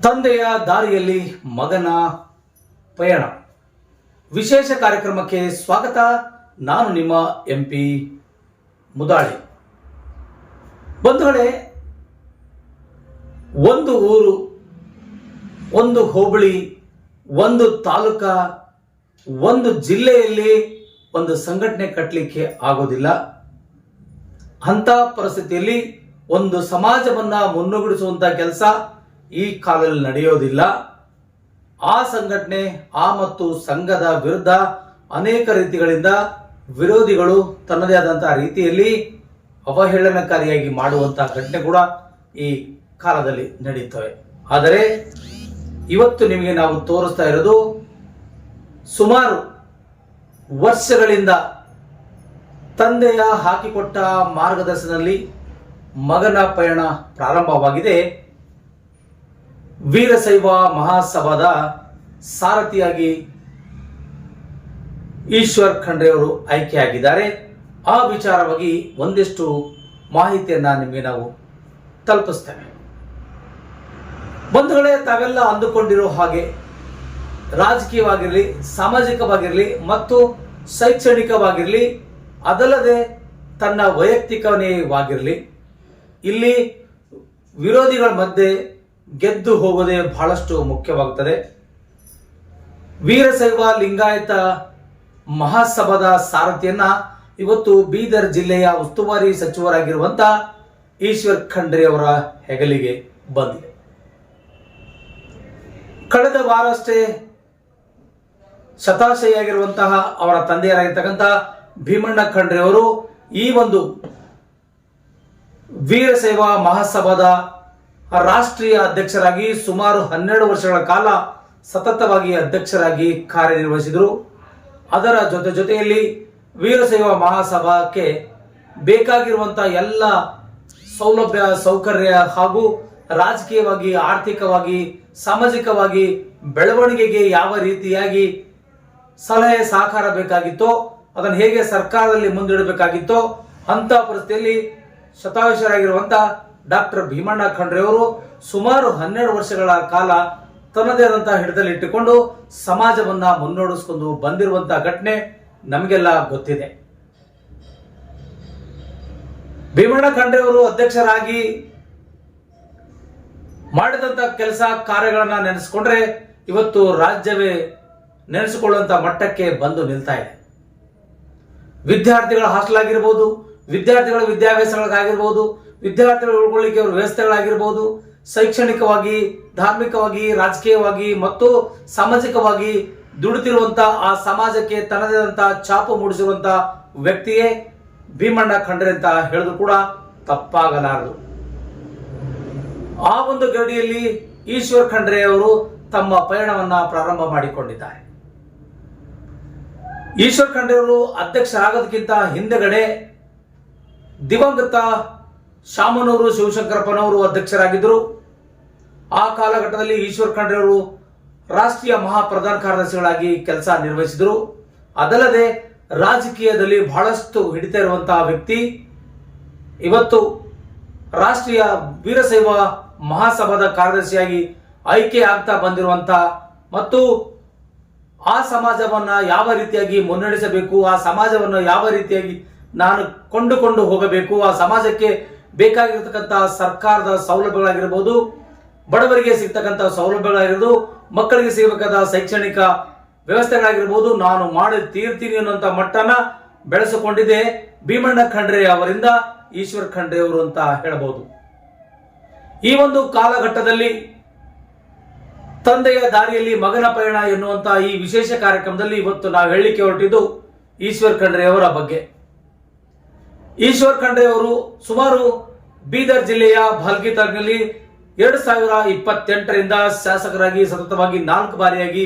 ತಂದೆಯ ದಾರಿಯಲ್ಲಿ ಮಗನ ಪಯಣ ವಿಶೇಷ ಕಾರ್ಯಕ್ರಮಕ್ಕೆ ಸ್ವಾಗತ. ನಾನು ನಿಮ್ಮ ಎಂಪಿ ಮುದಾಳಿ. ಬಂಧುಗಳೇ, ಒಂದು ಊರು, ಒಂದು ಹೋಬಳಿ, ಒಂದು ತಾಲೂಕ, ಒಂದು ಜಿಲ್ಲೆಯಲ್ಲಿ ಒಂದು ಸಂಘಟನೆ ಕಟ್ಟಲಿಕ್ಕೆ ಆಗೋದಿಲ್ಲ. ಅಂಥ ಪರಿಸ್ಥಿತಿಯಲ್ಲಿ ಒಂದು ಸಮಾಜವನ್ನ ಮುನ್ನುಗ್ಗಿಸುವಂತ ಕೆಲಸ ಈ ಕಾಲದಲ್ಲಿ ನಡೆಯೋದಿಲ್ಲ. ಆ ಸಂಘಟನೆ ಮತ್ತು ಸಂಘದ ವಿರುದ್ಧ ಅನೇಕ ರೀತಿಗಳಿಂದ ವಿರೋಧಿಗಳು ತನ್ನದೇ ಆದಂತಹ ರೀತಿಯಲ್ಲಿ ಅವಹೇಳನಕಾರಿಯಾಗಿ ಮಾಡುವಂತಹ ಘಟನೆ ಕೂಡ ಈ ಕಾಲದಲ್ಲಿ ನಡೆಯುತ್ತವೆ. ಆದರೆ ಇವತ್ತು ನಿಮಗೆ ನಾವು ತೋರಿಸ್ತಾ ಇರೋದು ಸುಮಾರು ವರ್ಷಗಳಿಂದ ತಂದೆಯ ಹಾಕಿಕೊಟ್ಟ ಮಾರ್ಗದರ್ಶನದಲ್ಲಿ ಮಗನ ಪಯಣ ಪ್ರಾರಂಭವಾಗಿದೆ. ವೀರಶೈವ ಮಹಾಸಭಾದ ಸಾರಥಿಯಾಗಿ ಈಶ್ವರ್ ಖಂಡ್ರೆ ಅವರು ಆಯ್ಕೆಯಾಗಿದ್ದಾರೆ. ಆ ವಿಚಾರವಾಗಿ ಒಂದಿಷ್ಟು ಮಾಹಿತಿಯನ್ನ ನಿಮಗೆ ನಾವು ತಲುಪಿಸ್ತೇವೆ. ಬಂಧುಗಳೇ, ತಾವೆಲ್ಲ ಅಂದುಕೊಂಡಿರೋ ಹಾಗೆ ರಾಜಕೀಯವಾಗಿರಲಿ, ಸಾಮಾಜಿಕವಾಗಿರಲಿ ಮತ್ತು ಶೈಕ್ಷಣಿಕವಾಗಿರಲಿ, ಅದಲ್ಲದೆ ತನ್ನ ವೈಯಕ್ತಿಕವಾಗಿರಲಿ, ಇಲ್ಲಿ ವಿರೋಧಿಗಳ ಮಧ್ಯೆ ಗೆದ್ದು ಹೋಗೋದೇ ಬಹಳಷ್ಟು ಮುಖ್ಯವಾಗುತ್ತದೆ. ವೀರಶೈವ ಲಿಂಗಾಯತ ಮಹಾಸಭಾದ ಸಾರಥಿಯನ್ನ ಇವತ್ತು ಬೀದರ್ ಜಿಲ್ಲೆಯ ಉಸ್ತುವಾರಿ ಸಚಿವರಾಗಿರುವಂತ ಈಶ್ವರ್ ಖಂಡ್ರೆ ಅವರ ಹೆಗಲಿಗೆ ಬಂದಿದೆ. ಕಳೆದ ವಾರಷ್ಟೇ ಶತಾಶಯಿಯಾಗಿರುವಂತಹ ಅವರ ತಂದೆಯರಾಗಿರ್ತಕ್ಕಂಥ ಭೀಮಣ್ಣ ಖಂಡ್ರೆ ಅವರು ಈ ಒಂದು ವೀರಶೈವ ಮಹಾಸಭಾದ ರಾಷ್ಟ್ರೀಯ ಅಧ್ಯಕ್ಷರಾಗಿ ಸುಮಾರು 12 ವರ್ಷಗಳ ಕಾಲ ಸತತವಾಗಿ ಅಧ್ಯಕ್ಷರಾಗಿ ಕಾರ್ಯನಿರ್ವಹಿಸಿದರು. ಅದರ ಜೊತೆಯಲ್ಲಿ ವೀರಶೈವ ಮಹಾಸಭಾಕ್ಕೆ ಬೇಕಾಗಿರುವಂತಹ ಎಲ್ಲ ಸೌಲಭ್ಯ, ಸೌಕರ್ಯ ಹಾಗೂ ರಾಜಕೀಯವಾಗಿ, ಆರ್ಥಿಕವಾಗಿ, ಸಾಮಾಜಿಕವಾಗಿ ಬೆಳವಣಿಗೆಗೆ ಯಾವ ರೀತಿಯಾಗಿ ಸಲಹೆ ಸಹಕಾರ ಬೇಕಾಗಿತ್ತೋ ಅದನ್ನು ಹೇಗೆ ಸರ್ಕಾರದಲ್ಲಿ ಮುಂದಿಡಬೇಕಾಗಿತ್ತೋ ಅಂತ ಪರಿಸ್ಥಿತಿಯಲ್ಲಿ ಶತಾಯುಷರಾಗಿರುವಂತಹ ಡಾಕ್ಟರ್ ಭೀಮಣ್ಣ ಖಂಡ್ರೆ ಅವರು ಸುಮಾರು 12 ವರ್ಷಗಳ ಕಾಲ ತನ್ನದೇ ಆದಂತಹ ಹಿಡಿತಲ್ಲಿಟ್ಟುಕೊಂಡು ಸಮಾಜವನ್ನ ಮುನ್ನಡೆಸಿಕೊಂಡು ಬಂದಿರುವಂತಹ ಘಟನೆ ನಮಗೆಲ್ಲ ಗೊತ್ತಿದೆ. ಭೀಮಣ್ಣ ಖಂಡ್ರೆ ಅವರು ಅಧ್ಯಕ್ಷರಾಗಿ ಮಾಡಿದಂತ ಕೆಲಸ ಕಾರ್ಯಗಳನ್ನ ನೆನೆಸ್ಕೊಂಡ್ರೆ ಇವತ್ತು ರಾಜ್ಯವೇ ನೆನೆಸಿಕೊಳ್ಳುವಂತ ಮಟ್ಟಕ್ಕೆ ಬಂದು ನಿಲ್ತಾ ಇದೆ. ವಿದ್ಯಾರ್ಥಿಗಳ ಹಾಸ್ಟೆಲ್ ಆಗಿರ್ಬೋದು, ವಿದ್ಯಾರ್ಥಿಗಳ ವಿದ್ಯಾಭ್ಯಾಸಗಳಿಗಾಗಿರ್ಬೋದು, ವಿದ್ಯಾರ್ಥಿಗಳ ಉಳ್ಕೊಳ್ಳಿಕ್ಕೆ ಅವರ ವ್ಯವಸ್ಥೆಗಳಾಗಿರ್ಬೋದು, ಶೈಕ್ಷಣಿಕವಾಗಿ, ಧಾರ್ಮಿಕವಾಗಿ, ರಾಜಕೀಯವಾಗಿ ಮತ್ತು ಸಾಮಾಜಿಕವಾಗಿ ದುಡಿತಿರುವಂತ ಆ ಸಮಾಜಕ್ಕೆ ತನ್ನದೇ ಆದಂತಹ ಛಾಪು ಮೂಡಿಸಿರುವಂತ ವ್ಯಕ್ತಿಯೇ ಭೀಮಣ್ಣ ಖಂಡ್ರೆ ಅಂತ ಹೇಳಿದ್ರು ಕೂಡ ತಪ್ಪಾಗಲಾರದು. ಆ ಒಂದು ಗಡಿಯಲ್ಲಿ ಈಶ್ವರ್ ಖಂಡ್ರೆ ಅವರು ತಮ್ಮ ಪಯಣವನ್ನ ಪ್ರಾರಂಭ ಮಾಡಿಕೊಂಡಿದ್ದಾರೆ. ಈಶ್ವರ್ ಖಂಡ್ರೆ ಅವರು ಅಧ್ಯಕ್ಷರಾಗೋದಕ್ಕಿಂತ ಹಿಂದೆಗಡೆ ದಿವಂಗತ ಶಾಮನೂರು ಶಿವಶಂಕರಪ್ಪನವರು ಅಧ್ಯಕ್ಷರಾಗಿದ್ದರು. ಆ ಕಾಲಘಟ್ಟದಲ್ಲಿ ಈಶ್ವರ್ ಖಂಡ್ರೆ ಅವರು ರಾಷ್ಟ್ರೀಯ ಮಹಾಪ್ರಧಾನ ಕಾರ್ಯದರ್ಶಿಗಳಾಗಿ ಕೆಲಸ ನಿರ್ವಹಿಸಿದರು. ಅದಲ್ಲದೆ ರಾಜಕೀಯದಲ್ಲಿ ಬಹಳಷ್ಟು ಹಿಡಿತ ಇರುವಂತಹ ವ್ಯಕ್ತಿ. ಇವತ್ತು ರಾಷ್ಟ್ರೀಯ ವೀರಶೈವ ಮಹಾಸಭಾದ ಕಾರ್ಯದರ್ಶಿಯಾಗಿ ಆಯ್ಕೆ ಆಗ್ತಾ ಬಂದಿರುವಂತಹ ಮತ್ತು ಆ ಸಮಾಜವನ್ನ ಯಾವ ರೀತಿಯಾಗಿ ಮುನ್ನಡೆಸಬೇಕು, ಆ ಸಮಾಜವನ್ನು ಯಾವ ರೀತಿಯಾಗಿ ನಾನು ಕೊಂಡುಕೊಂಡು ಹೋಗಬೇಕು, ಆ ಸಮಾಜಕ್ಕೆ ಬೇಕಾಗಿರತಕ್ಕಂತಹ ಸರ್ಕಾರದ ಸೌಲಭ್ಯಗಳಾಗಿರ್ಬೋದು, ಬಡವರಿಗೆ ಸಿಗ್ತಕ್ಕಂತಹ ಸೌಲಭ್ಯಗಳಾಗಿರ್ಬೋದು, ಮಕ್ಕಳಿಗೆ ಸಿಗಬೇಕಾದ ಶೈಕ್ಷಣಿಕ ವ್ಯವಸ್ಥೆಗಳಾಗಿರ್ಬೋದು, ನಾನು ಮಾಡಿ ತೀರ್ತೀನಿ ಅನ್ನುವಂತ ಮಟ್ಟನ ಬೆಳೆಸಿಕೊಂಡಿದೆ ಭೀಮಣ್ಣ ಖಂಡ್ರೆ ಅವರಿಂದ ಈಶ್ವರ್ ಖಂಡ್ರೆ ಅವರು ಅಂತ ಹೇಳಬಹುದು. ಈ ಒಂದು ಕಾಲಘಟ್ಟದಲ್ಲಿ ತಂದೆಯ ದಾರಿಯಲ್ಲಿ ಮಗನ ಪಯಣ ಎನ್ನುವಂತ ಈ ವಿಶೇಷ ಕಾರ್ಯಕ್ರಮದಲ್ಲಿ ಇವತ್ತು ನಾವು ಹೇಳಲಿಕ್ಕೆ ಹೊರಟಿದ್ದು ಈಶ್ವರ್ ಖಂಡ್ರೆ ಅವರ ಬಗ್ಗೆ. ಈಶ್ವರ್ ಖಂಡ್ರೆ ಅವರು ಸುಮಾರು ಬೀದರ್ ಜಿಲ್ಲೆಯ ಭಾಲ್ಕಿ ತಾಲೂಕಿನಲ್ಲಿ 2028ರಿಂದ ಶಾಸಕರಾಗಿ ಸತತವಾಗಿ 4 ಬಾರಿಯಾಗಿ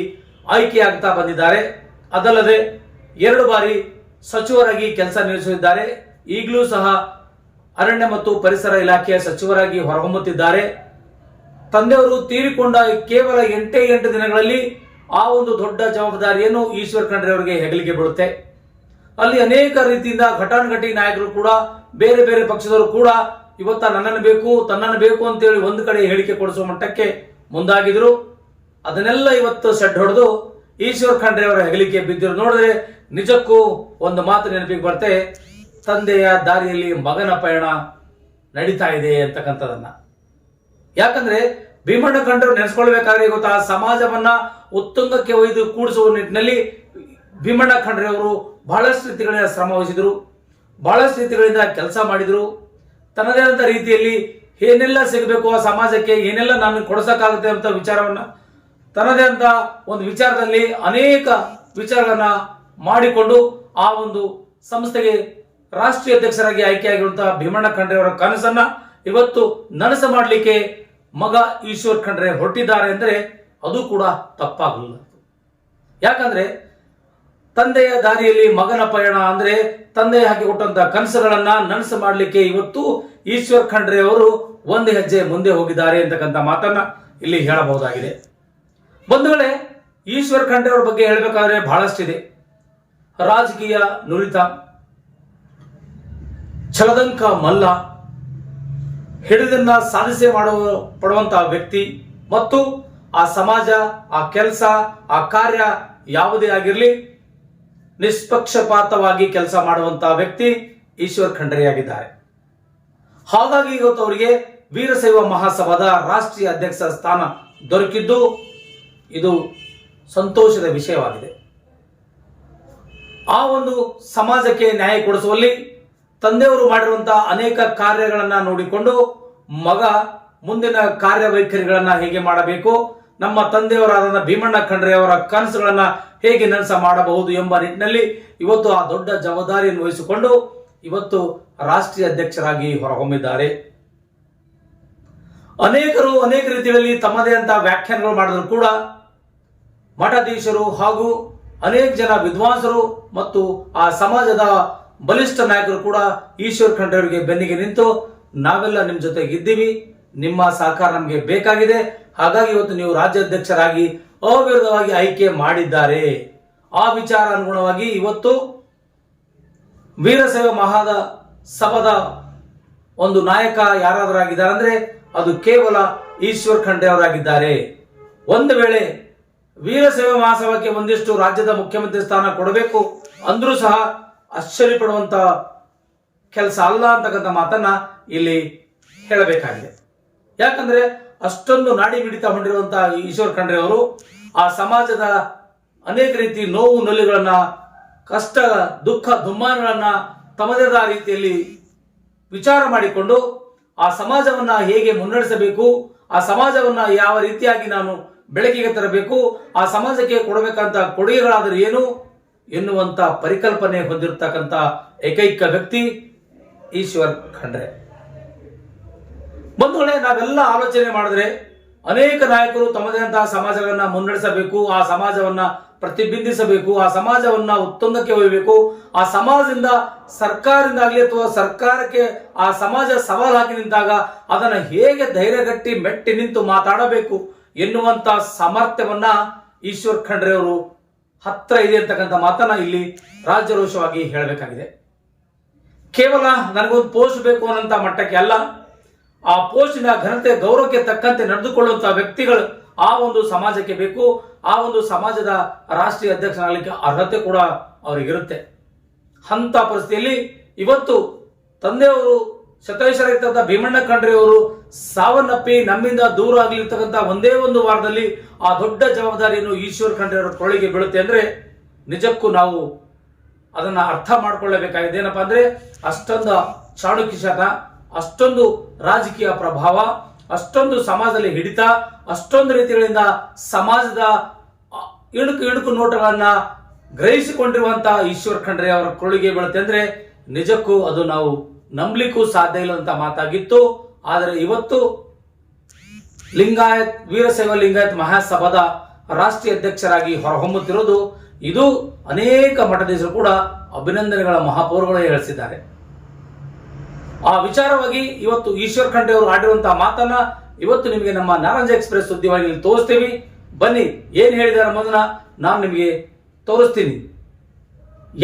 ಆಯ್ಕೆಯಾಗ್ತಾ ಬಂದಿದ್ದಾರೆ. ಅದಲ್ಲದೆ 2 ಬಾರಿ ಸಚಿವರಾಗಿ ಕೆಲಸ ನಿರ್ವಹಿಸಿದ್ದಾರೆ. ಈಗಲೂ ಸಹ ಅರಣ್ಯ ಮತ್ತು ಪರಿಸರ ಇಲಾಖೆಯ ಸಚಿವರಾಗಿ ಹೊರಹೊಮ್ಮುತ್ತಿದ್ದಾರೆ. ತಂದೆಯವರು ತೀರಿಕೊಂಡ ಕೇವಲ 8 ದಿನಗಳಲ್ಲಿ ಆ ಒಂದು ದೊಡ್ಡ ಜವಾಬ್ದಾರಿಯನ್ನು ಈಶ್ವರ್ ಖಂಡ್ರೆ ಅವರಿಗೆ ಹೆಗಲಿಗೆ ಬೀಳುತ್ತೆ. ಅಲ್ಲಿ ಅನೇಕ ರೀತಿಯಿಂದ ಘಟಾನುಘಟಿ ನಾಯಕರು ಕೂಡ, ಬೇರೆ ಬೇರೆ ಪಕ್ಷದವರು ಕೂಡ ಇವತ್ತ ನನ್ನನ್ನು ಬೇಕು, ತನ್ನನ್ನು ಬೇಕು ಅಂತೇಳಿ ಒಂದು ಕಡೆ ಹೇಳಿಕೆ ಕೊಡಿಸುವ ಮಟ್ಟಕ್ಕೆ ಮುಂದಾಗಿದ್ರು. ಅದನ್ನೆಲ್ಲ ಇವತ್ತು ಸೆಡ್ ಹೊಡೆದು ಈಶ್ವರ್ ಖಂಡ್ರೆ ಅವರ ಹೆಗಲಿಕೆ ಬಿದ್ದಿರು ನೋಡಿದ್ರೆ ನಿಜಕ್ಕೂ ಒಂದು ಮಾತು ನೆನಪಿಗೆ ಬರುತ್ತೆ, ತಂದೆಯ ದಾರಿಯಲ್ಲಿ ಮಗನ ಪಯಣ ನಡೀತಾ ಇದೆ ಅಂತಕ್ಕಂಥದನ್ನ. ಯಾಕಂದ್ರೆ ಭೀಮಣ್ಣ ಖಂಡ್ರೆ ನೆನೆಸ್ಕೊಳ್ಬೇಕಾದ್ರೆ ಗೊತ್ತಾ, ಸಮಾಜವನ್ನ ಉತ್ತುಂಗಕ್ಕೆ ಒಯ್ದು ಕೂಡಿಸುವ ನಿಟ್ಟಿನಲ್ಲಿ ಭೀಮಣ್ಣ ಖಂಡ್ರೆ ಅವರು ಬಹಳಷ್ಟು ರೀತಿಗಳಿಂದ ಶ್ರಮ ವಹಿಸಿದ್ರು, ಬಹಳಷ್ಟು ರೀತಿಗಳಿಂದ ಕೆಲಸ ಮಾಡಿದ್ರು. ತನ್ನದೇ ಆದಂತ ರೀತಿಯಲ್ಲಿ ಏನೆಲ್ಲ ಸಿಗಬೇಕು ಆ ಸಮಾಜಕ್ಕೆ, ಏನೆಲ್ಲ ನಾನು ಕೊಡಿಸಕ್ಕಾಗುತ್ತೆ ಅಂತ ವಿಚಾರವನ್ನ ತನ್ನದೇ ಅಂತ ಒಂದು ವಿಚಾರದಲ್ಲಿ ಅನೇಕ ವಿಚಾರಗಳನ್ನ ಮಾಡಿಕೊಂಡು ಆ ಒಂದು ಸಂಸ್ಥೆಗೆ ರಾಷ್ಟ್ರೀಯ ಅಧ್ಯಕ್ಷರಾಗಿ ಆಯ್ಕೆಯಾಗಿರುವಂತಹ ಭೀಮಣ್ಣ ಖಂಡ್ರೆ ಅವರ ಕನಸನ್ನ ಇವತ್ತು ನನಸು ಮಾಡಲಿಕ್ಕೆ ಮಗ ಈಶ್ವರ್ ಖಂಡ್ರೆ ಹೊರಟಿದ್ದಾರೆ ಅಂದ್ರೆ ಅದು ಕೂಡ ತಪ್ಪಾಗಲಿಲ್ಲ. ಯಾಕಂದ್ರೆ ತಂದೆಯ ದಾರಿಯಲ್ಲಿ ಮಗನ ಪಯಣ ಅಂದ್ರೆ ತಂದೆ ಹಾಕಿಕೊಟ್ಟಂತಹ ಕನಸುಗಳನ್ನ ನನಸು ಮಾಡಲಿಕ್ಕೆ ಇವತ್ತು ಈಶ್ವರ್ ಖಂಡ್ರೆ ಅವರು ಒಂದು ಹೆಜ್ಜೆ ಮುಂದೆ ಹೋಗಿದ್ದಾರೆ ಅಂತಕ್ಕಂಥ ಮಾತನ್ನ ಇಲ್ಲಿ ಹೇಳಬಹುದಾಗಿದೆ. ಬಂಧುಗಳೇ, ಈಶ್ವರ್ ಖಂಡ್ರೆ ಅವರ ಬಗ್ಗೆ ಹೇಳಬೇಕಾದ್ರೆ ಬಹಳಷ್ಟಿದೆ. ರಾಜಕೀಯ ನುರಿತ, ಛಲದಂಕ ಮಲ್ಲ, ಹಿಡಿದನ್ನ ಸಾಧಿಸಿ ಪಡುವಂತಹ ವ್ಯಕ್ತಿ ಮತ್ತು ಆ ಸಮಾಜ, ಆ ಕೆಲಸ, ಆ ಕಾರ್ಯ ಯಾವುದೇ ಆಗಿರಲಿ ನಿಷ್ಪಕ್ಷಪಾತವಾಗಿ ಕೆಲಸ ಮಾಡುವಂತಹ ವ್ಯಕ್ತಿ ಈಶ್ವರ್ ಖಂಡ್ರೆಯಾಗಿದ್ದಾರೆ. ಹಾಗಾಗಿ ಇವತ್ತು ಅವರಿಗೆ ವೀರಶೈವ ಮಹಾಸಭಾದ ರಾಷ್ಟ್ರೀಯ ಅಧ್ಯಕ್ಷ ಸ್ಥಾನ ದೊರಕಿದ್ದು ಇದು ಸಂತೋಷದ ವಿಷಯವಾಗಿದೆ. ಆ ಒಂದು ಸಮಾಜಕ್ಕೆ ನ್ಯಾಯ ಕೊಡಿಸುವಲ್ಲಿ ತಂದೆಯವರು ಮಾಡಿರುವಂತಹ ಅನೇಕ ಕಾರ್ಯಗಳನ್ನ ನೋಡಿಕೊಂಡು ಮಗ ಮುಂದಿನ ಕಾರ್ಯವೈಖರಿಗಳನ್ನ ಹೇಗೆ ಮಾಡಬೇಕು, ನಮ್ಮ ತಂದೆಯವರಾದ ಭೀಮಣ್ಣ ಖಂಡ್ರೆ ಅವರ ಕನಸುಗಳನ್ನ ಹೇಗೆ ನನಸು ಮಾಡಬಹುದು ಎಂಬ ನಿಟ್ಟಿನಲ್ಲಿ ಇವತ್ತು ಆ ದೊಡ್ಡ ಜವಾಬ್ದಾರಿಯನ್ನು ವಹಿಸಿಕೊಂಡು ಇವತ್ತು ರಾಷ್ಟ್ರೀಯ ಅಧ್ಯಕ್ಷರಾಗಿ ಹೊರಹೊಮ್ಮಿದ್ದಾರೆ. ಅನೇಕರು ಅನೇಕ ರೀತಿಯಲ್ಲಿ ತಮ್ಮದೇ ಅಂತ ವ್ಯಾಖ್ಯಾನಗಳು ಮಾಡಿದ್ರು ಕೂಡ ಮಠಾಧೀಶರು ಹಾಗೂ ಅನೇಕ ಜನ ವಿದ್ವಾಂಸರು ಮತ್ತು ಆ ಸಮಾಜದ ಬಲಿಷ್ಠ ನಾಯಕರು ಕೂಡ ಈಶ್ವರ್ ಖಂಡ್ರೆ ಅವರಿಗೆ ಬೆನ್ನಿಗೆ ನಿಂತು ನಾವೆಲ್ಲ ನಿಮ್ಮ ಜೊತೆಗೆ ಇದ್ದೀವಿ, ನಿಮ್ಮ ಸಹಕಾರ ನಮಗೆ ಬೇಕಾಗಿದೆ, ಹಾಗಾಗಿ ಇವತ್ತು ನೀವು ರಾಜ್ಯಾಧ್ಯಕ್ಷರಾಗಿ ಅವಿರೋಧವಾಗಿ ಆಯ್ಕೆ ಮಾಡಿದ್ದಾರೆ. ಆ ವಿಚಾರ ಅನುಗುಣವಾಗಿ ಇವತ್ತು ವೀರಶೈವ ಮಹಾದ ಸಭಾದ ಒಂದು ನಾಯಕ ಯಾರಾದರಾಗಿದ್ದಾರೆ ಅಂದ್ರೆ ಅದು ಕೇವಲ ಈಶ್ವರ್ ಖಂಡ್ರೆ ಅವರಾಗಿದ್ದಾರೆ. ಒಂದು ವೇಳೆ ವೀರಶೈವ ಮಹಾಸಭಾಕ್ಕೆ ಒಂದಿಷ್ಟು ರಾಜ್ಯದ ಮುಖ್ಯಮಂತ್ರಿ ಸ್ಥಾನ ಕೊಡಬೇಕು ಅಂದ್ರೂ ಸಹ ಆಶ್ಚರ್ಯ ಪಡುವಂತ ಕೆಲಸ ಅಲ್ಲ ಅಂತಕ್ಕಂಥ ಮಾತನ್ನ ಇಲ್ಲಿ ಹೇಳಬೇಕಾಗಿದೆ. ಯಾಕಂದ್ರೆ ಅಷ್ಟೊಂದು ನಾಡಿ ಮಿಡಿತ ಹೊಂದಿರುವಂತಹ ಈಶ್ವರ್ ಖಂಡ್ರೆ ಅವರು ಆ ಸಮಾಜದ ಅನೇಕ ರೀತಿ ನೋವು ನಲಿಗಳನ್ನ, ಕಷ್ಟ ದುಃಖ ದುಮ್ಮಾನಗಳನ್ನ ತಮ್ಮದೇ ಆದ ರೀತಿಯಲ್ಲಿ ವಿಚಾರ ಮಾಡಿಕೊಂಡು ಆ ಸಮಾಜವನ್ನ ಹೇಗೆ ಮುನ್ನಡೆಸಬೇಕು, ಆ ಸಮಾಜವನ್ನ ಯಾವ ರೀತಿಯಾಗಿ ನಾನು ಬೆಳಕಿಗೆ ತರಬೇಕು, ಆ ಸಮಾಜಕ್ಕೆ ಕೊಡಬೇಕಂತ ಕೊಡುಗೆಗಳಾದರೂ ಏನು ಎನ್ನುವಂತ ಪರಿಕಲ್ಪನೆ ಹೊಂದಿರತಕ್ಕಂತ ಏಕೈಕ ವ್ಯಕ್ತಿ ಈಶ್ವರ್ ಖಂಡ್ರೆ. ಬಂಧುಗಳೇ, ನಾವೆಲ್ಲ ಆಲೋಚನೆ ಮಾಡಿದ್ರೆ ಅನೇಕ ನಾಯಕರು ತಮ್ಮದೇ ಅಂತಹ ಸಮಾಜಗಳನ್ನ ಮುನ್ನಡೆಸಬೇಕು, ಆ ಸಮಾಜವನ್ನ ಪ್ರತಿಬಿಂಬಿಸಬೇಕು, ಆ ಸಮಾಜವನ್ನ ಉತ್ತುಂಗಕ್ಕೆ ಒಯ್ಯಬೇಕು, ಆ ಸಮಾಜದಿಂದ ಸರ್ಕಾರದಿಂದಾಗಲಿ ಅಥವಾ ಸರ್ಕಾರಕ್ಕೆ ಆ ಸಮಾಜ ಸವಾಲು ಹಾಕಿ ನಿಂತಾಗ ಅದನ್ನ ಹೇಗೆ ಧೈರ್ಯಗಟ್ಟಿ ಮೆಟ್ಟಿ ನಿಂತು ಮಾತಾಡಬೇಕು ಎನ್ನುವಂತ ಸಾಮರ್ಥ್ಯವನ್ನ ಈಶ್ವರ್ ಖಂಡ್ರೆ ಅವರು ಹತ್ರ ಇದೆ ಅಂತಕ್ಕಂಥ ಮಾತನ್ನ ಇಲ್ಲಿ ರಾಜ್ಯರೋಷವಾಗಿ ಹೇಳಬೇಕಾಗಿದೆ. ಕೇವಲ ನನಗೊಂದು ಪೋಸ್ಟ್ ಬೇಕು ಅನ್ನೋಂಥ ಮಟ್ಟಕ್ಕೆ ಅಲ್ಲ, ಆ ಪೋಸ್ಟಿನ ಘನತೆ ಗೌರವಕ್ಕೆ ತಕ್ಕಂತೆ ನಡೆದುಕೊಳ್ಳುವಂತಹ ವ್ಯಕ್ತಿಗಳು ಆ ಒಂದು ಸಮಾಜಕ್ಕೆ ಬೇಕು. ಆ ಒಂದು ಸಮಾಜದ ರಾಷ್ಟ್ರೀಯ ಅಧ್ಯಕ್ಷನಾಗಲಿಕ್ಕೆ ಅರ್ಹತೆ ಕೂಡ ಅವರಿಗಿರುತ್ತೆ. ಅಂತ ಪರಿಸ್ಥಿತಿಯಲ್ಲಿ ಇವತ್ತು ತಂದೆಯವರು ಶತೈಷರಾಗಿರ್ತಕ್ಕಂಥ ಭೀಮಣ್ಣ ಖಂಡ್ರೆ ಅವರು ಸಾವನ್ನಪ್ಪಿ ನಮ್ಮಿಂದ ದೂರ ಆಗಲಿರ್ತಕ್ಕಂಥ ಒಂದೇ ಒಂದು ವಾರದಲ್ಲಿ ಆ ದೊಡ್ಡ ಜವಾಬ್ದಾರಿಯನ್ನು ಈಶ್ವರ್ ಖಂಡ್ರೆ ಅವರ ಕೊಳಿಗೆ ಬೀಳುತ್ತೆ ಅಂದ್ರೆ ನಿಜಕ್ಕೂ ನಾವು ಅದನ್ನ ಅರ್ಥ ಮಾಡ್ಕೊಳ್ಳಬೇಕಾಗಿದೆ. ಏನಪ್ಪಾ ಅಂದ್ರೆ ಅಷ್ಟೊಂದು ಚಾಣುಕ್ಯಶಾತ, ಅಷ್ಟೊಂದು ರಾಜಕೀಯ ಪ್ರಭಾವ, ಅಷ್ಟೊಂದು ಸಮಾಜದಲ್ಲಿ ಹಿಡಿತ, ಅಷ್ಟೊಂದು ರೀತಿಗಳಿಂದ ಸಮಾಜದ ಇಣುಕು ನೋಟಗಳನ್ನ ಗ್ರಹಿಸಿಕೊಂಡಿರುವಂತಹ ಈಶ್ವರ್ ಖಂಡ್ರೆ ಅವರ ಕೊಳಿಗೆ ಬೀಳುತ್ತೆ ಅಂದ್ರೆ ನಿಜಕ್ಕೂ ಅದು ನಾವು ನಂಬಲಿಕ್ಕೂ ಸಾಧ್ಯ ಇಲ್ಲದಂತ ಮಾತಾಗಿತ್ತು. ಆದರೆ ಇವತ್ತು ಲಿಂಗಾಯತ್ ವೀರಶೈವ ಲಿಂಗಾಯತ್ ಮಹಾಸಭಾದ ರಾಷ್ಟ್ರೀಯ ಅಧ್ಯಕ್ಷರಾಗಿ ಹೊರಹೊಮ್ಮುತ್ತಿರುವುದು ಇದು ಅನೇಕ ಮಠಾಧೀಶರು ಕೂಡ ಅಭಿನಂದನೆಗಳ ಮಹಾಪೌರುಗಳು ಹೇಳಿಸಿದ್ದಾರೆ. ಆ ವಿಚಾರವಾಗಿ ಇವತ್ತು ಈಶ್ವರ್ ಖಂಡ್ರೆ ಅವರು ಆಡಿರುವಂತಹ ಮಾತನ್ನ ಇವತ್ತು ನಿಮಗೆ ನಮ್ಮ ನಾರಂಜ ಎಕ್ಸ್ಪ್ರೆಸ್ ಸುದ್ದಿವಾಹಿನಿಯಲ್ಲಿ ತೋರಿಸ್ತೀವಿ. ಬನ್ನಿ, ಏನ್ ಹೇಳಿದಾರೆ ಅನ್ನೋದನ್ನ ನಾನು ನಿಮಗೆ ತೋರಿಸ್ತೀನಿ.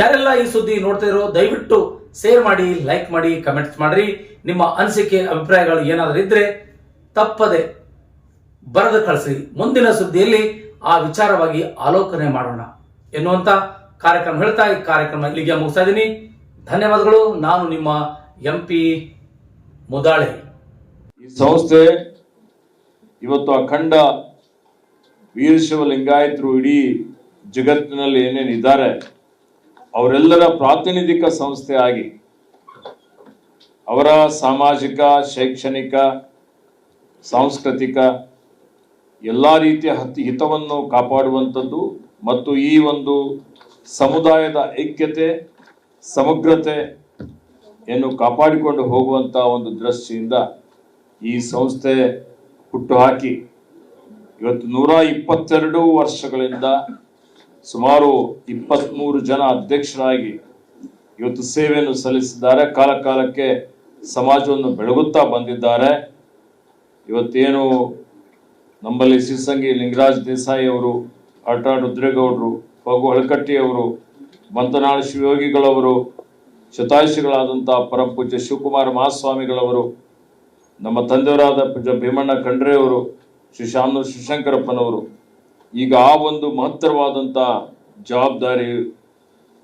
ಯಾರೆಲ್ಲ ಈ ಸುದ್ದಿ ನೋಡ್ತಾ ಇರೋ ದಯವಿಟ್ಟು ಶೇರ್ ಮಾಡಿ, ಲೈಕ್ ಮಾಡಿ, ಕಮೆಂಟ್ಸ್ ಮಾಡ್ರಿ. ನಿಮ್ಮ ಅನಿಸಿಕೆ ಅಭಿಪ್ರಾಯಗಳು ಏನಾದರೂ ಇದ್ರೆ ತಪ್ಪದೆ ಬರೆದು ಕಳಿಸಿ. ಮುಂದಿನ ಸುದ್ದಿಯಲ್ಲಿ ಆ ವಿಚಾರವಾಗಿ ಆಲೋಚನೆ ಮಾಡೋಣ ಎನ್ನುವಂತ ಕಾರ್ಯಕ್ರಮ ಹೇಳ್ತಾ ಈ ಕಾರ್ಯಕ್ರಮ ಇಲ್ಲಿಗೆ ಮುಗಿಸ್ತಾ ಇದ್ದೀನಿ. ಧನ್ಯವಾದಗಳು. ನಾನು ನಿಮ್ಮ MP ಮುದಾಳೆ. ಈ ಸಂಸ್ಥೆ ಇವತ್ತು ಅಖಂಡ ವೀರಶೈವ ಲಿಂಗಾಯತರು ಇಡೀ ಜಗತ್ತಿನಲ್ಲಿ ಏನೇನಿದ್ದಾರೆ ಅವರೆಲ್ಲರ ಪ್ರಾತಿನಿಧಿಕ ಸಂಸ್ಥೆ ಆಗಿ ಅವರ ಸಾಮಾಜಿಕ, ಶೈಕ್ಷಣಿಕ, ಸಾಂಸ್ಕೃತಿಕ ಎಲ್ಲ ರೀತಿಯ ಹಿತವನ್ನು ಕಾಪಾಡುವಂಥದ್ದು ಮತ್ತು ಈ ಒಂದು ಸಮುದಾಯದ ಐಕ್ಯತೆ, ಸಮಗ್ರತೆಯನ್ನು ಕಾಪಾಡಿಕೊಂಡು ಹೋಗುವಂಥ ಒಂದು ದೃಷ್ಟಿಯಿಂದ ಈ ಸಂಸ್ಥೆ ಹುಟ್ಟುಹಾಕಿ ಇವತ್ತು 122 ವರ್ಷಗಳಿಂದ ಸುಮಾರು 23 ಜನ ಅಧ್ಯಕ್ಷರಾಗಿ ಇವತ್ತು ಸೇವೆಯನ್ನು ಸಲ್ಲಿಸಿದ್ದಾರೆ. ಕಾಲ ಕಾಲಕ್ಕೆ ಸಮಾಜವನ್ನು ಬೆಳಗುತ್ತಾ ಬಂದಿದ್ದಾರೆ. ಇವತ್ತೇನು ನಮ್ಮಲ್ಲಿ ಸಿರ್ಸಂಗಿ ಲಿಂಗರಾಜ್ ದೇಸಾಯಿ ಅವರು, ಆಟ ರುದ್ರೇಗೌಡರು, ಪಗು ಹಳಕಟ್ಟಿಯವರು, ಮಂತನಾಳ ಶಿವಯೋಗಿಗಳವರು, ಶತಾಯುಷಿಗಳಾದಂಥ ಪರಮ ಪೂಜ್ಯ ಶಿವಕುಮಾರ ಮಹಾಸ್ವಾಮಿಗಳವರು, ನಮ್ಮ ತಂದೆಯವರಾದ ಪೂಜ್ಯ ಭೀಮಣ್ಣ ಖಂಡ್ರೆಯವರು, ಶ್ರೀ ಶಾಮನೂರು ಶಿವಶಂಕರಪ್ಪನವರು, ಈಗ ಆ ಒಂದು ಮಹತ್ತರವಾದಂಥ ಜವಾಬ್ದಾರಿ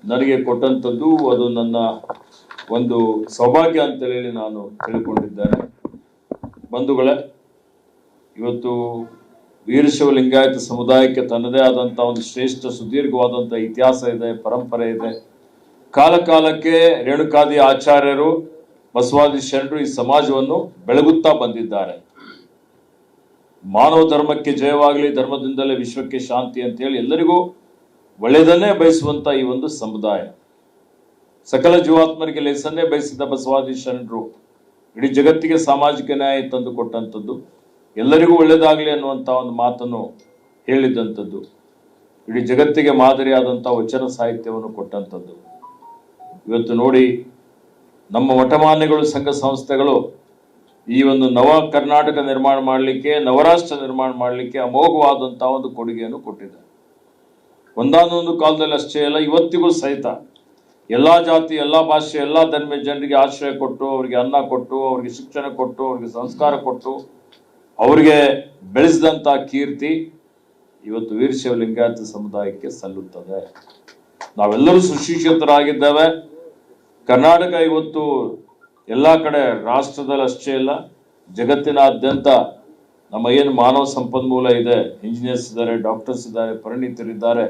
ನನಗೆ ಕೊಟ್ಟಂಥದ್ದು ಅದು ನನ್ನ ಒಂದು ಸೌಭಾಗ್ಯ ಅಂತೇಳಿ ನಾನು ತಿಳ್ಕೊಂಡಿದ್ದೇನೆ. ಬಂಧುಗಳೇ, ಇವತ್ತು ವೀರಶೈವ ಲಿಂಗಾಯತ ಸಮುದಾಯಕ್ಕೆ ತನ್ನದೇ ಆದಂಥ ಒಂದು ಶ್ರೇಷ್ಠ ಸುದೀರ್ಘವಾದಂಥ ಇತಿಹಾಸ ಇದೆ, ಪರಂಪರೆ ಇದೆ. ಕಾಲ ಕಾಲಕ್ಕೆ ರೇಣುಕಾದಿ ಆಚಾರ್ಯರು, ಬಸವಾದಿ ಶರಣರು ಈ ಸಮಾಜವನ್ನು ಬೆಳಗುತ್ತಾ ಬಂದಿದ್ದಾರೆ. ಮಾನವ ಧರ್ಮಕ್ಕೆ ಜಯವಾಗಲಿ, ಧರ್ಮದಿಂದಲೇ ವಿಶ್ವಕ್ಕೆ ಶಾಂತಿ ಅಂತೇಳಿ ಎಲ್ಲರಿಗೂ ಒಳ್ಳೆಯದನ್ನೇ ಬಯಸುವಂತ ಈ ಒಂದು ಸಮುದಾಯ, ಸಕಲ ಜೀವಾತ್ಮರಿಗೆ ಲೇಸನ್ನೇ ಬಯಸಿದ ಬಸವಾದಿ ಶರಣರು ಇಡೀ ಜಗತ್ತಿಗೆ ಸಾಮಾಜಿಕ ನ್ಯಾಯ ತಂದು ಕೊಟ್ಟಂಥದ್ದು, ಎಲ್ಲರಿಗೂ ಒಳ್ಳೆಯದಾಗಲಿ ಅನ್ನುವಂಥ ಒಂದು ಮಾತನ್ನು ಹೇಳಿದಂಥದ್ದು, ಇಡೀ ಜಗತ್ತಿಗೆ ಮಾದರಿಯಾದಂಥ ವಚನ ಸಾಹಿತ್ಯವನ್ನು ಕೊಟ್ಟಂಥದ್ದು. ಇವತ್ತು ನೋಡಿ, ನಮ್ಮ ಮಠಮಾನ್ಯಗಳು, ಸಂಘ ಸಂಸ್ಥೆಗಳು ಈ ಒಂದು ನವ ಕರ್ನಾಟಕ ನಿರ್ಮಾಣ ಮಾಡಲಿಕ್ಕೆ, ನವರಾಷ್ಟ್ರ ನಿರ್ಮಾಣ ಮಾಡಲಿಕ್ಕೆ ಅಮೋಘವಾದಂಥ ಒಂದು ಕೊಡುಗೆಯನ್ನು ಕೊಟ್ಟಿದೆ. ಒಂದಾನೊಂದು ಕಾಲದಲ್ಲಿ ಅಷ್ಟೇ ಅಲ್ಲ, ಇವತ್ತಿಗೂ ಸಹಿತ ಎಲ್ಲ ಜಾತಿ, ಎಲ್ಲ ಭಾಷೆ, ಎಲ್ಲ ಧರ್ಮದ ಜನರಿಗೆ ಆಶ್ರಯ ಕೊಟ್ಟು, ಅವರಿಗೆ ಅನ್ನ ಕೊಟ್ಟು, ಅವರಿಗೆ ಶಿಕ್ಷಣ ಕೊಟ್ಟು, ಅವರಿಗೆ ಸಂಸ್ಕಾರ ಕೊಟ್ಟು, ಅವರಿಗೆ ಬೆಳೆಸಿದಂಥ ಕೀರ್ತಿ ಇವತ್ತು ವೀರಶೈವ ಲಿಂಗಾಯತ ಸಮುದಾಯಕ್ಕೆ ಸಲ್ಲುತ್ತದೆ. ನಾವೆಲ್ಲರೂ ಸುಶಿಕ್ಷಿತರಾಗಿದ್ದೇವೆ. ಕರ್ನಾಟಕ ಇವತ್ತು ಎಲ್ಲ ಕಡೆ, ರಾಷ್ಟ್ರದಲ್ಲಿ ಅಷ್ಟೇ ಅಲ್ಲ, ಜಗತ್ತಿನಾದ್ಯಂತ ನಮ್ಮ ಏನು ಮಾನವ ಸಂಪನ್ಮೂಲ ಇದೆ, ಇಂಜಿನಿಯರ್ಸ್ ಇದ್ದಾರೆ, ಡಾಕ್ಟರ್ಸ್ ಇದ್ದಾರೆ, ಪರಿಣಿತರಿದ್ದಾರೆ,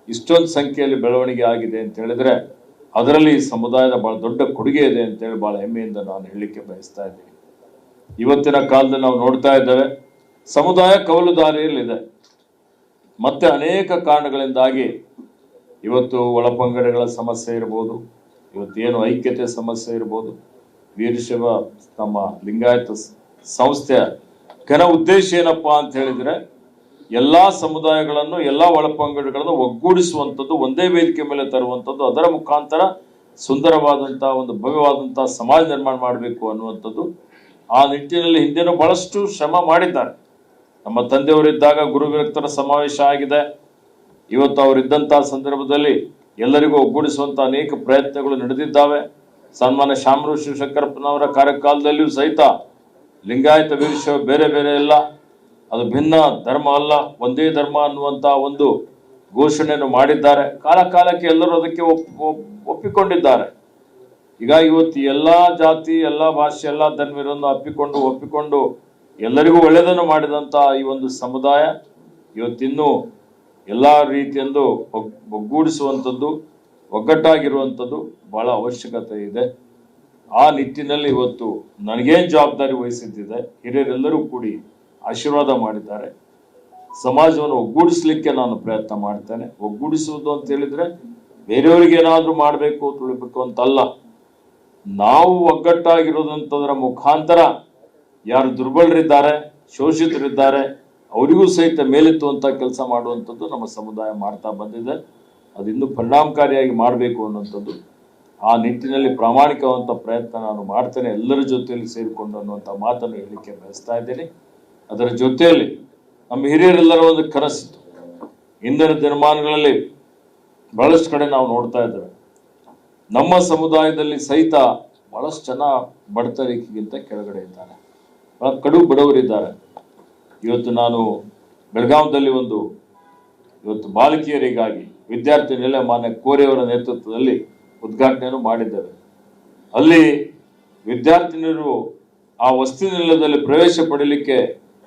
ಇಷ್ಟೊಂದು ಸಂಖ್ಯೆಯಲ್ಲಿ ಬೆಳವಣಿಗೆ ಆಗಿದೆ ಅಂತ ಹೇಳಿದ್ರೆ ಅದರಲ್ಲಿ ಸಮುದಾಯದ ಬಹಳ ದೊಡ್ಡ ಕೊಡುಗೆ ಇದೆ ಅಂತೇಳಿ ಬಹಳ ಹೆಮ್ಮೆಯಿಂದ ನಾನು ಹೇಳಲಿಕ್ಕೆ ಬಯಸ್ತಾ ಇದ್ದೀನಿ. ಇವತ್ತಿನ ಕಾಲದಲ್ಲಿ ನಾವು ನೋಡ್ತಾ ಇದ್ದೇವೆ, ಸಮುದಾಯ ಕವಲು ದಾರಿಯಲ್ಲಿದೆ. ಮತ್ತೆ ಅನೇಕ ಕಾರಣಗಳಿಂದಾಗಿ ಇವತ್ತು ಒಳಪಂಗಡಗಳ ಸಮಸ್ಯೆ ಇರ್ಬೋದು, ಇವತ್ತೇನು ಐಕ್ಯತೆ ಸಮಸ್ಯೆ ಇರ್ಬೋದು. ವೀರಶೈವ ನಮ್ಮ ಲಿಂಗಾಯತ ಸಂಸ್ಥೆಯ ಘನ ಉದ್ದೇಶ ಏನಪ್ಪಾ ಅಂತ ಹೇಳಿದ್ರೆ, ಎಲ್ಲಾ ಸಮುದಾಯಗಳನ್ನು, ಎಲ್ಲಾ ಒಳಪಂಗಡಗಳನ್ನು ಒಗ್ಗೂಡಿಸುವಂಥದ್ದು, ಒಂದೇ ವೇದಿಕೆ ಮೇಲೆ ತರುವಂಥದ್ದು, ಅದರ ಮುಖಾಂತರ ಸುಂದರವಾದಂತಹ ಒಂದು ಭವ್ಯವಾದಂತಹ ಸಮಾಜ ನಿರ್ಮಾಣ ಮಾಡಬೇಕು ಅನ್ನುವಂಥದ್ದು. ಆ ನಿಟ್ಟಿನಲ್ಲಿ ಹಿಂದೆನೂ ಬಹಳಷ್ಟು ಶ್ರಮ ಮಾಡಿದ್ದಾರೆ. ನಮ್ಮ ತಂದೆಯವರಿದ್ದಾಗ ಗುರು ವಿರಕ್ತರ ಸಮಾವೇಶ ಆಗಿದೆ. ಇವತ್ತು ಅವರಿದ್ದಂತಹ ಸಂದರ್ಭದಲ್ಲಿ ಎಲ್ಲರಿಗೂ ಒಗ್ಗೂಡಿಸುವಂತಹ ಅನೇಕ ಪ್ರಯತ್ನಗಳು ನಡೆದಿದ್ದಾವೆ. ಸನ್ಮಾನ್ಯ ಶಾಮನೂರು ಶಿವಶಂಕರಪ್ಪನವರ ಕಾರ್ಯಕಾಲದಲ್ಲಿಯೂ ಸಹಿತ ಲಿಂಗಾಯತ ವೀರಶೈವ ಬೇರೆ ಬೇರೆ ಇಲ್ಲ, ಅದು ಭಿನ್ನ ಧರ್ಮ ಅಲ್ಲ, ಒಂದೇ ಧರ್ಮ ಅನ್ನುವಂತ ಒಂದು ಘೋಷಣೆಯನ್ನು ಮಾಡಿದ್ದಾರೆ. ಕಾಲ ಕಾಲಕ್ಕೆ ಎಲ್ಲರೂ ಅದಕ್ಕೆ ಒಪ್ಪಿಕೊಂಡಿದ್ದಾರೆ. ಈಗ ಇವತ್ತು ಎಲ್ಲಾ ಜಾತಿ, ಎಲ್ಲಾ ಭಾಷೆ, ಎಲ್ಲಾ ಧರ್ಮೀಯರನ್ನು ಒಪ್ಪಿಕೊಂಡು ಎಲ್ಲರಿಗೂ ಒಳ್ಳೆಯದನ್ನು ಮಾಡಿದಂತ ಈ ಒಂದು ಸಮುದಾಯ ಇವತ್ತಿನ್ನೂ ಎಲ್ಲಾ ರೀತಿಯಂದು ಒಗ್ಗೂಡಿಸುವಂಥದ್ದು, ಒಗ್ಗಟ್ಟಾಗಿರುವಂಥದ್ದು ಬಹಳ ಅವಶ್ಯಕತೆ ಇದೆ. ಆ ನಿಟ್ಟಿನಲ್ಲಿ ಇವತ್ತು ನನಗೇನು ಜವಾಬ್ದಾರಿ ವಹಿಸಿದ್ದಿದೆ, ಹಿರಿಯರೆಲ್ಲರೂ ಕೂಡಿ ಆಶೀರ್ವಾದ ಮಾಡಿದ್ದಾರೆ. ಸಮಾಜವನ್ನು ಒಗ್ಗೂಡಿಸ್ಲಿಕ್ಕೆ ನಾನು ಪ್ರಯತ್ನ ಮಾಡ್ತೇನೆ. ಒಗ್ಗೂಡಿಸುವುದು ಅಂತ ಹೇಳಿದ್ರೆ ಬೇರೆಯವರಿಗೆ ಏನಾದ್ರೂ ಮಾಡಬೇಕು, ತುಳಿಬೇಕು ಅಂತಲ್ಲ. ನಾವು ಒಗ್ಗಟ್ಟಾಗಿರೋದಂತದ್ರ ಮುಖಾಂತರ ಯಾರು ದುರ್ಬಲರಿದ್ದಾರೆ, ಶೋಷಿತರಿದ್ದಾರೆ, ಅವರಿಗೂ ಸಹಿತ ಮೇಲೆತ್ತುವಂತ ಕೆಲಸ ಮಾಡುವಂಥದ್ದು ನಮ್ಮ ಸಮುದಾಯ ಮಾಡ್ತಾ ಬಂದಿದೆ. ಅದು ಇನ್ನೂ ಪರಿಣಾಮಕಾರಿಯಾಗಿ ಮಾಡಬೇಕು ಅನ್ನುವಂಥದ್ದು, ಆ ನಿಟ್ಟಿನಲ್ಲಿ ಪ್ರಾಮಾಣಿಕವಂತ ಪ್ರಯತ್ನ ನಾನು ಮಾಡ್ತೇನೆ, ಎಲ್ಲರ ಜೊತೆಯಲ್ಲಿ ಸೇರಿಕೊಂಡು ಅನ್ನುವಂಥ ಮಾತನ್ನು ಹೇಳಲಿಕ್ಕೆ ಬಯಸ್ತಾ ಇದ್ದೀನಿ. ಅದರ ಜೊತೆಯಲ್ಲಿ ನಮ್ಮ ಹಿರಿಯರೆಲ್ಲರ ಒಂದು ಕನಸಿತ್ತು. ಇಂದಿನ ದಿನಮಾನಗಳಲ್ಲಿ ಬಹಳಷ್ಟು ಕಡೆ ನಾವು ನೋಡ್ತಾ ಇದ್ದೇವೆ, ನಮ್ಮ ಸಮುದಾಯದಲ್ಲಿ ಸಹಿತ ಬಹಳಷ್ಟು ಜನ ಬಡತನಕ್ಕಿಂತ ಕೆಳಗಡೆ ಇದ್ದಾರೆ, ಬಹಳ ಕಡು ಬಡವರಿದ್ದಾರೆ. ಇವತ್ತು ನಾನು ಬೆಳಗಾವದಲ್ಲಿ ಇವತ್ತು ಬಾಲಕಿಯರಿಗಾಗಿ ವಿದ್ಯಾರ್ಥಿ ನಿಲಯ ಮಾನ್ಯ ಕೋರೆಯವರ ನೇತೃತ್ವದಲ್ಲಿ ಉದ್ಘಾಟನೆಯನ್ನು ಮಾಡಿದ್ದೇವೆ. ಅಲ್ಲಿ ವಿದ್ಯಾರ್ಥಿನಿಯರು ಆ ವಸತಿ ನಿಲಯದಲ್ಲಿ ಪ್ರವೇಶ ಪಡೆಯಲಿಕ್ಕೆ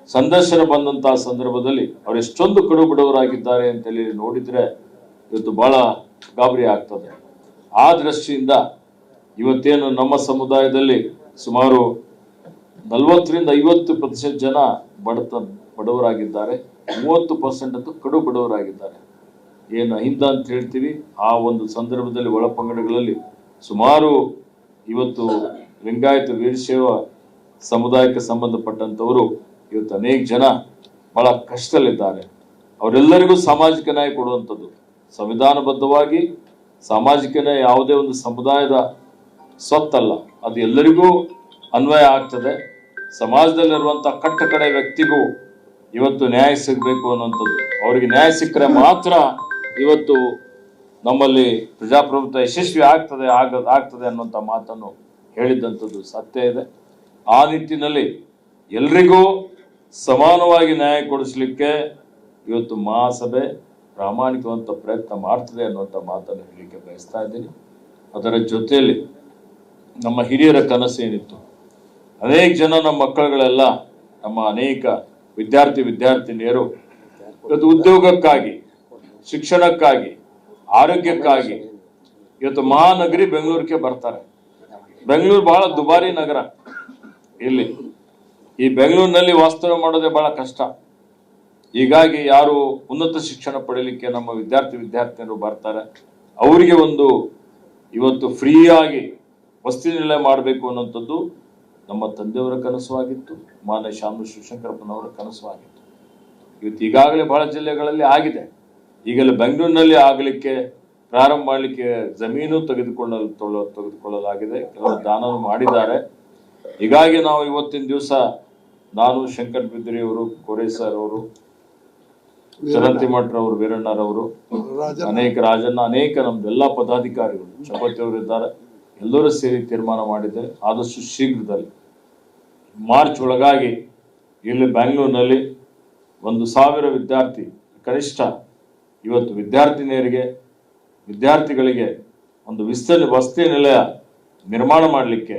ಸಂದರ್ಶನ ಬಂದಂತಹ ಸಂದರ್ಭದಲ್ಲಿ ಅವರು ಎಷ್ಟೊಂದು ಕಡು ಬಡವರಾಗಿದ್ದಾರೆ ಅಂತೇಳಿ ನೋಡಿದ್ರೆ ಇವತ್ತು ಬಹಳ ಗಾಬರಿ ಆಗ್ತದೆ. ಆ ದೃಷ್ಟಿಯಿಂದ ಇವತ್ತೇನು ನಮ್ಮ ಸಮುದಾಯದಲ್ಲಿ ಸುಮಾರು 40ರಿಂದ 50% ಜನ ಬಡವರಾಗಿದ್ದಾರೆ, 30% ಅಂತೂ ಕಡು ಬಡವರಾಗಿದ್ದಾರೆ. ಏನು ಅಹಿಂದ ಅಂತ ಹೇಳ್ತೀವಿ, ಆ ಒಂದು ಸಂದರ್ಭದಲ್ಲಿ ಒಳಪಂಗಡಗಳಲ್ಲಿ ಸುಮಾರು ಇವತ್ತು ಲಿಂಗಾಯತ ವೀರಶೈವ ಸಮುದಾಯಕ್ಕೆ ಸಂಬಂಧಪಟ್ಟಂತವರು ಇವತ್ತು ಅನೇಕ ಜನ ಬಹಳ ಕಷ್ಟದಲ್ಲಿದ್ದಾರೆ. ಅವರೆಲ್ಲರಿಗೂ ಸಾಮಾಜಿಕ ನ್ಯಾಯ ಕೊಡುವಂಥದ್ದು ಸಂವಿಧಾನಬದ್ಧವಾಗಿ ಸಾಮಾಜಿಕ ನ್ಯಾಯ ಯಾವುದೇ ಒಂದು ಸಮುದಾಯದ ಸ್ವತ್ತಲ್ಲ, ಅದು ಎಲ್ಲರಿಗೂ ಅನ್ವಯ ಆಗ್ತದೆ. ಸಮಾಜದಲ್ಲಿರುವಂತಹ ಕಟ್ಟಕಡೆ ವ್ಯಕ್ತಿಗೂ ಇವತ್ತು ನ್ಯಾಯ ಸಿಗಬೇಕು ಅನ್ನುವಂಥದ್ದು, ಅವರಿಗೆ ನ್ಯಾಯ ಸಿಕ್ಕರೆ ಮಾತ್ರ ಇವತ್ತು ನಮ್ಮಲ್ಲಿ ಪ್ರಜಾಪ್ರಭುತ್ವ ಯಶಸ್ವಿ ಆಗ್ತದೆ ಅನ್ನುವಂಥ ಮಾತನ್ನು ಹೇಳಿದ್ದಂಥದ್ದು ಸತ್ಯ ಇದೆ. ಆ ನಿಟ್ಟಿನಲ್ಲಿ ಎಲ್ರಿಗೂ ಸಮಾನವಾಗಿ ನ್ಯಾಯ ಕೊಡಿಸ್ಲಿಕ್ಕೆ ಇವತ್ತು ಮಹಾಸಭೆ ಪ್ರಾಮಾಣಿಕವಂತ ಪ್ರಯತ್ನ ಮಾಡ್ತದೆ ಅನ್ನುವಂಥ ಮಾತನ್ನು ಹೇಳಲಿಕ್ಕೆ ಬಯಸ್ತಾ ಇದ್ದೀನಿ. ಅದರ ಜೊತೆಯಲ್ಲಿ ನಮ್ಮ ಹಿರಿಯರ ಕನಸು ಏನಿತ್ತು, ಅನೇಕ ಜನ ನಮ್ಮ ಮಕ್ಕಳುಗಳೆಲ್ಲ ನಮ್ಮ ಅನೇಕ ವಿದ್ಯಾರ್ಥಿನಿಯರು ಇವತ್ತು ಉದ್ಯೋಗಕ್ಕಾಗಿ, ಶಿಕ್ಷಣಕ್ಕಾಗಿ, ಆರೋಗ್ಯಕ್ಕಾಗಿ ಇವತ್ತು ಮಹಾನಗರಿ ಬೆಂಗಳೂರಿಗೆ ಬರ್ತಾರೆ. ಬೆಂಗಳೂರು ಬಹಳ ದುಬಾರಿ ನಗರ. ಇಲ್ಲಿ ಈ ಬೆಂಗಳೂರಿನಲ್ಲಿ ವಾಸ್ತವ್ಯ ಮಾಡೋದೇ ಬಹಳ ಕಷ್ಟ. ಹೀಗಾಗಿ ಯಾರು ಉನ್ನತ ಶಿಕ್ಷಣ ಪಡೆಯಲಿಕ್ಕೆ ನಮ್ಮ ವಿದ್ಯಾರ್ಥಿನಿಯರು ಬರ್ತಾರೆ, ಅವರಿಗೆ ಇವತ್ತು ಫ್ರೀಯಾಗಿ ವಸತಿ ನಿಲಯ ಮಾಡಬೇಕು ಅನ್ನೋಂಥದ್ದು ನಮ್ಮ ತಂದೆಯವರ ಕನಸು ಆಗಿತ್ತು, ಮಾನ್ಯ ಶಾಮನೂರು ಶಿವಶಂಕರಪ್ಪನವರ ಕನಸು ಆಗಿತ್ತು. ಇವತ್ತು ಈಗಾಗಲೇ ಬಹಳ ಜಿಲ್ಲೆಗಳಲ್ಲಿ ಆಗಿದೆ. ಈಗಲೇ ಬೆಂಗಳೂರಿನಲ್ಲಿ ಆಗಲಿಕ್ಕೆ ಪ್ರಾರಂಭ ಮಾಡಲಿಕ್ಕೆ ಜಮೀನು ತೆಗೆದುಕೊಳ್ಳಲಾಗಿದೆ, ಕೆಲವರು ದಾನವನ್ನು ಮಾಡಿದ್ದಾರೆ. ಹೀಗಾಗಿ ನಾವು ಇವತ್ತಿನ ದಿವಸ ನಾನು, ಶಂಕರ್ ಬಿದ್ರಿ ಅವರು, ಕೋರೆ ಸರ್ ಅವರು, ಚರಂತಿಮಠರವರು, ವೀರಣ್ಣರವರು, ಅನೇಕ ರಾಜಣ್ಣ, ಅನೇಕ ನಮ್ದೆಲ್ಲ ಪದಾಧಿಕಾರಿಗಳು, ಚಪತಿ ಅವರು ಇದ್ದಾರೆ, ಎಲ್ಲರೂ ಸೇರಿ ತೀರ್ಮಾನ ಮಾಡಿದ್ದಾರೆ. ಆದಷ್ಟು ಶೀಘ್ರದಲ್ಲಿ ಮಾರ್ಚ್ ಒಳಗಾಗಿ ಇಲ್ಲಿ ಬೆಂಗಳೂರಿನಲ್ಲಿ 1,000 ವಿದ್ಯಾರ್ಥಿ ಕನಿಷ್ಠ ಇವತ್ತು ವಿದ್ಯಾರ್ಥಿಗಳಿಗೆ ಒಂದು ವಸತಿ ನಿಲಯ ನಿರ್ಮಾಣ ಮಾಡಲಿಕ್ಕೆ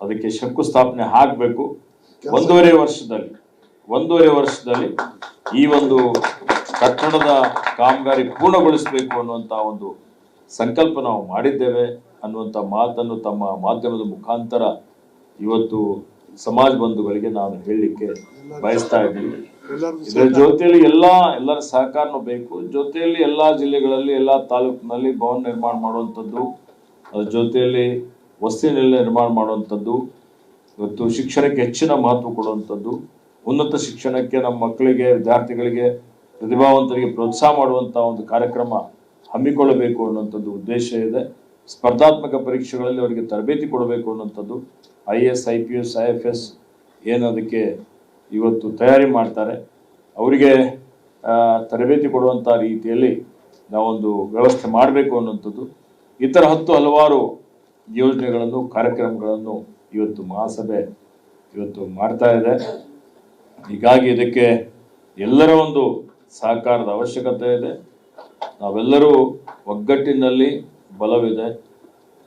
ಅದಕ್ಕೆ ಶಂಕುಸ್ಥಾಪನೆ ಆಗಬೇಕು. 1.5 ವರ್ಷದಲ್ಲಿ ಈ ಒಂದು ಕಟ್ಟಡದ ಕಾಮಗಾರಿ ಪೂರ್ಣಗೊಳಿಸಬೇಕು ಅನ್ನುವಂಥ ಒಂದು ಸಂಕಲ್ಪ ನಾವು ಮಾಡಿದ್ದೇವೆ ಅನ್ನುವಂಥ ಮಾತನ್ನು ತಮ್ಮ ಮಾಧ್ಯಮದ ಮುಖಾಂತರ ಇವತ್ತು ಸಮಾಜ ಬಂಧುಗಳಿಗೆ ನಾನು ಹೇಳಲಿಕ್ಕೆ ಬಯಸ್ತಾ ಇದ್ದೀನಿ. ಇದರ ಜೊತೆಯಲ್ಲಿ ಎಲ್ಲರ ಸಹಕಾರನೂ ಬೇಕು. ಜೊತೆಯಲ್ಲಿ ಎಲ್ಲಾ ಜಿಲ್ಲೆಗಳಲ್ಲಿ, ಎಲ್ಲಾ ತಾಲೂಕಿನಲ್ಲಿ ಭವನ ನಿರ್ಮಾಣ ಮಾಡುವಂಥದ್ದು, ಅದ್ರ ಜೊತೆಯಲ್ಲಿ ವಸತಿ ನಿಲಯ ನಿರ್ಮಾಣ ಮಾಡುವಂಥದ್ದು, ಇವತ್ತು ಶಿಕ್ಷಣಕ್ಕೆ ಹೆಚ್ಚಿನ ಮಹತ್ವ ಕೊಡುವಂಥದ್ದು, ಉನ್ನತ ಶಿಕ್ಷಣಕ್ಕೆ ನಮ್ಮ ಮಕ್ಕಳಿಗೆ, ವಿದ್ಯಾರ್ಥಿಗಳಿಗೆ, ಪ್ರತಿಭಾವಂತರಿಗೆ ಪ್ರೋತ್ಸಾಹ ಮಾಡುವಂಥ ಒಂದು ಕಾರ್ಯಕ್ರಮ ಹಮ್ಮಿಕೊಳ್ಳಬೇಕು ಅನ್ನುವಂಥದ್ದು ಉದ್ದೇಶ ಇದೆ. ಸ್ಪರ್ಧಾತ್ಮಕ ಪರೀಕ್ಷೆಗಳಲ್ಲಿ ಅವರಿಗೆ ತರಬೇತಿ ಕೊಡಬೇಕು ಅನ್ನುವಂಥದ್ದು, IAS, IPS, IFS ಏನು ಅದಕ್ಕೆ ಇವತ್ತು ತಯಾರಿ ಮಾಡ್ತಾರೆ, ಅವರಿಗೆ ತರಬೇತಿ ಕೊಡುವಂಥ ರೀತಿಯಲ್ಲಿ ನಾವೊಂದು ವ್ಯವಸ್ಥೆ ಮಾಡಬೇಕು ಅನ್ನುವಂಥದ್ದು, ಇತರ ಹಲವಾರು ಯೋಜನೆಗಳನ್ನು, ಕಾರ್ಯಕ್ರಮಗಳನ್ನು ಇವತ್ತು ಮಹಾಸಭೆ ಇವತ್ತು ಮಾಡ್ತಾ ಇದೆ. ಹೀಗಾಗಿ ಇದಕ್ಕೆ ಎಲ್ಲರ ಒಂದು ಸಹಕಾರದ ಅವಶ್ಯಕತೆ ಇದೆ. ನಾವೆಲ್ಲರೂ ಒಗ್ಗಟ್ಟಿನಲ್ಲಿ ಬಲವಿದೆ,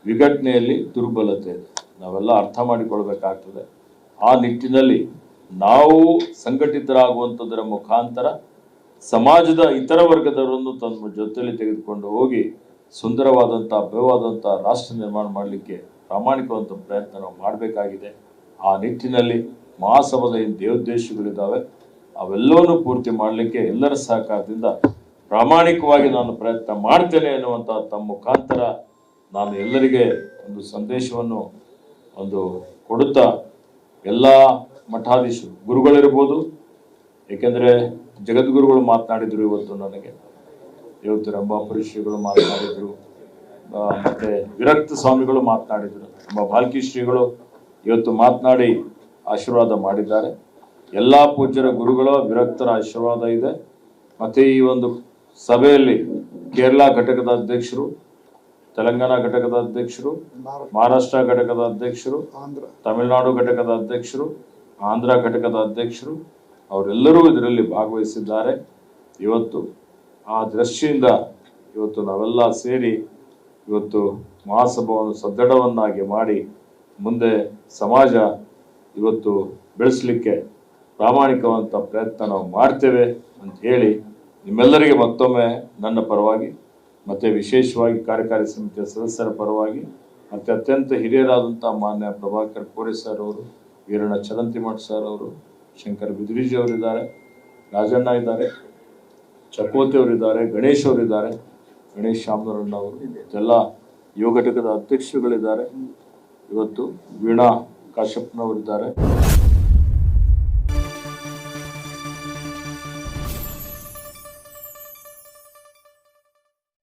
ವಿಘಟನೆಯಲ್ಲಿ ದುರ್ಬಲತೆ ಇದೆ, ನಾವೆಲ್ಲ ಅರ್ಥ ಮಾಡಿಕೊಳ್ಬೇಕಾಗ್ತದೆ. ಆ ನಿಟ್ಟಿನಲ್ಲಿ ನಾವು ಸಂಘಟಿತರಾಗುವಂಥದ್ದರ ಮುಖಾಂತರ ಸಮಾಜದ ಇತರ ವರ್ಗದವರನ್ನು ತಮ್ಮ ಜೊತೆಯಲ್ಲಿ ತೆಗೆದುಕೊಂಡು ಹೋಗಿ ಸುಂದರವಾದಂಥ, ಭವ್ಯವಾದಂಥ ರಾಷ್ಟ್ರ ನಿರ್ಮಾಣ ಮಾಡಲಿಕ್ಕೆ ಪ್ರಾಮಾಣಿಕವಂತ ಪ್ರಯತ್ನ ನಾವು ಮಾಡಬೇಕಾಗಿದೆ. ಆ ನಿಟ್ಟಿನಲ್ಲಿ ಮಹಾಸಭಾದ ಏನು ದೇವೋದ್ದೇಶಗಳಿದ್ದಾವೆ ಅವೆಲ್ಲವನ್ನೂ ಪೂರ್ತಿ ಮಾಡಲಿಕ್ಕೆ ಎಲ್ಲರ ಸಹಕಾರದಿಂದ ಪ್ರಾಮಾಣಿಕವಾಗಿ ನಾನು ಪ್ರಯತ್ನ ಮಾಡ್ತೇನೆ ಎನ್ನುವಂಥ ತಮ್ಮ ಮುಖಾಂತರ ನಾನು ಎಲ್ಲರಿಗೆ ಒಂದು ಸಂದೇಶವನ್ನು ಕೊಡುತ್ತಾ, ಎಲ್ಲ ಮಠಾಧೀಶರು, ಗುರುಗಳಿರ್ಬೋದು, ಏಕೆಂದರೆ ಜಗದ್ಗುರುಗಳು ಮಾತನಾಡಿದ್ರು, ಇವತ್ತು ರಂಭಾಪುರಿ ಶ್ರೀಗಳು ಮಾತನಾಡಿದ್ರು, ಮತ್ತೆ ವಿರಕ್ತ ಸ್ವಾಮಿಗಳು ಮಾತನಾಡಿದ್ರು, ನಮ್ಮ ಬಾಲ್ಕಿ ಶ್ರೀಗಳು ಇವತ್ತು ಮಾತನಾಡಿ ಆಶೀರ್ವಾದ ಮಾಡಿದ್ದಾರೆ. ಎಲ್ಲ ಪೂಜ್ಯರ ಗುರುಗಳ ವಿರಕ್ತರ ಆಶೀರ್ವಾದ ಇದೆ. ಮತ್ತೆ ಈ ಒಂದು ಸಭೆಯಲ್ಲಿ ಕೇರಳ ಘಟಕದ ಅಧ್ಯಕ್ಷರು, ತೆಲಂಗಾಣ ಘಟಕದ ಅಧ್ಯಕ್ಷರು, ಮಹಾರಾಷ್ಟ್ರ ಘಟಕದ ಅಧ್ಯಕ್ಷರು, ತಮಿಳುನಾಡು ಘಟಕದ ಅಧ್ಯಕ್ಷರು, ಆಂಧ್ರ ಘಟಕದ ಅಧ್ಯಕ್ಷರು, ಅವರೆಲ್ಲರೂ ಇದರಲ್ಲಿ ಭಾಗವಹಿಸಿದ್ದಾರೆ. ಇವತ್ತು ಆ ದೃಷ್ಟಿಯಿಂದ ಇವತ್ತು ನಾವೆಲ್ಲ ಸೇರಿ ಇವತ್ತು ಮಹಾಸಭಾವನ್ನು ಸದೃಢವನ್ನಾಗಿ ಮಾಡಿ ಮುಂದೆ ಸಮಾಜ ಇವತ್ತು ಬೆಳೆಸಲಿಕ್ಕೆ ಪ್ರಾಮಾಣಿಕವಂತ ಪ್ರಯತ್ನ ನಾವು ಮಾಡ್ತೇವೆ ಅಂತ ಹೇಳಿ ನಿಮ್ಮೆಲ್ಲರಿಗೆ ಮತ್ತೊಮ್ಮೆ ನನ್ನ ಪರವಾಗಿ ಮತ್ತೆ ವಿಶೇಷವಾಗಿ ಕಾರ್ಯಕಾರಿ ಸಮಿತಿಯ ಸದಸ್ಯರ ಪರವಾಗಿ ಮತ್ತೆ ಅತ್ಯಂತ ಹಿರಿಯರಾದಂಥ ಮಾನ್ಯ ಪ್ರಭಾಕರ್ ಕೋರೆ ಸರ್ ಅವರು, ವೀರಣ್ಣ ಚರಂತಿಮಠ್ ಸರ್ ಅವರು, ಶಂಕರ್ ಬಿದ್ರಿಜಿ ಅವರಿದ್ದಾರೆ, ರಾಜಣ್ಣ ಇದ್ದಾರೆ, ಚಕೋತಿ ಅವರಿದ್ದಾರೆ, ಗಣೇಶ್ ಅವರಿದ್ದಾರೆ, ಗಣೇಶ್ ಶಾಮನೂರಣ್ಣ ಅವರು, ಎಲ್ಲ ಯುವ ಘಟಕದ ಅಧ್ಯಕ್ಷರುಗಳಿದ್ದಾರೆ, ಇವತ್ತು ವೀಣಾ ಕಾಶ್ಯಪ್ನವರಿದ್ದಾರೆ.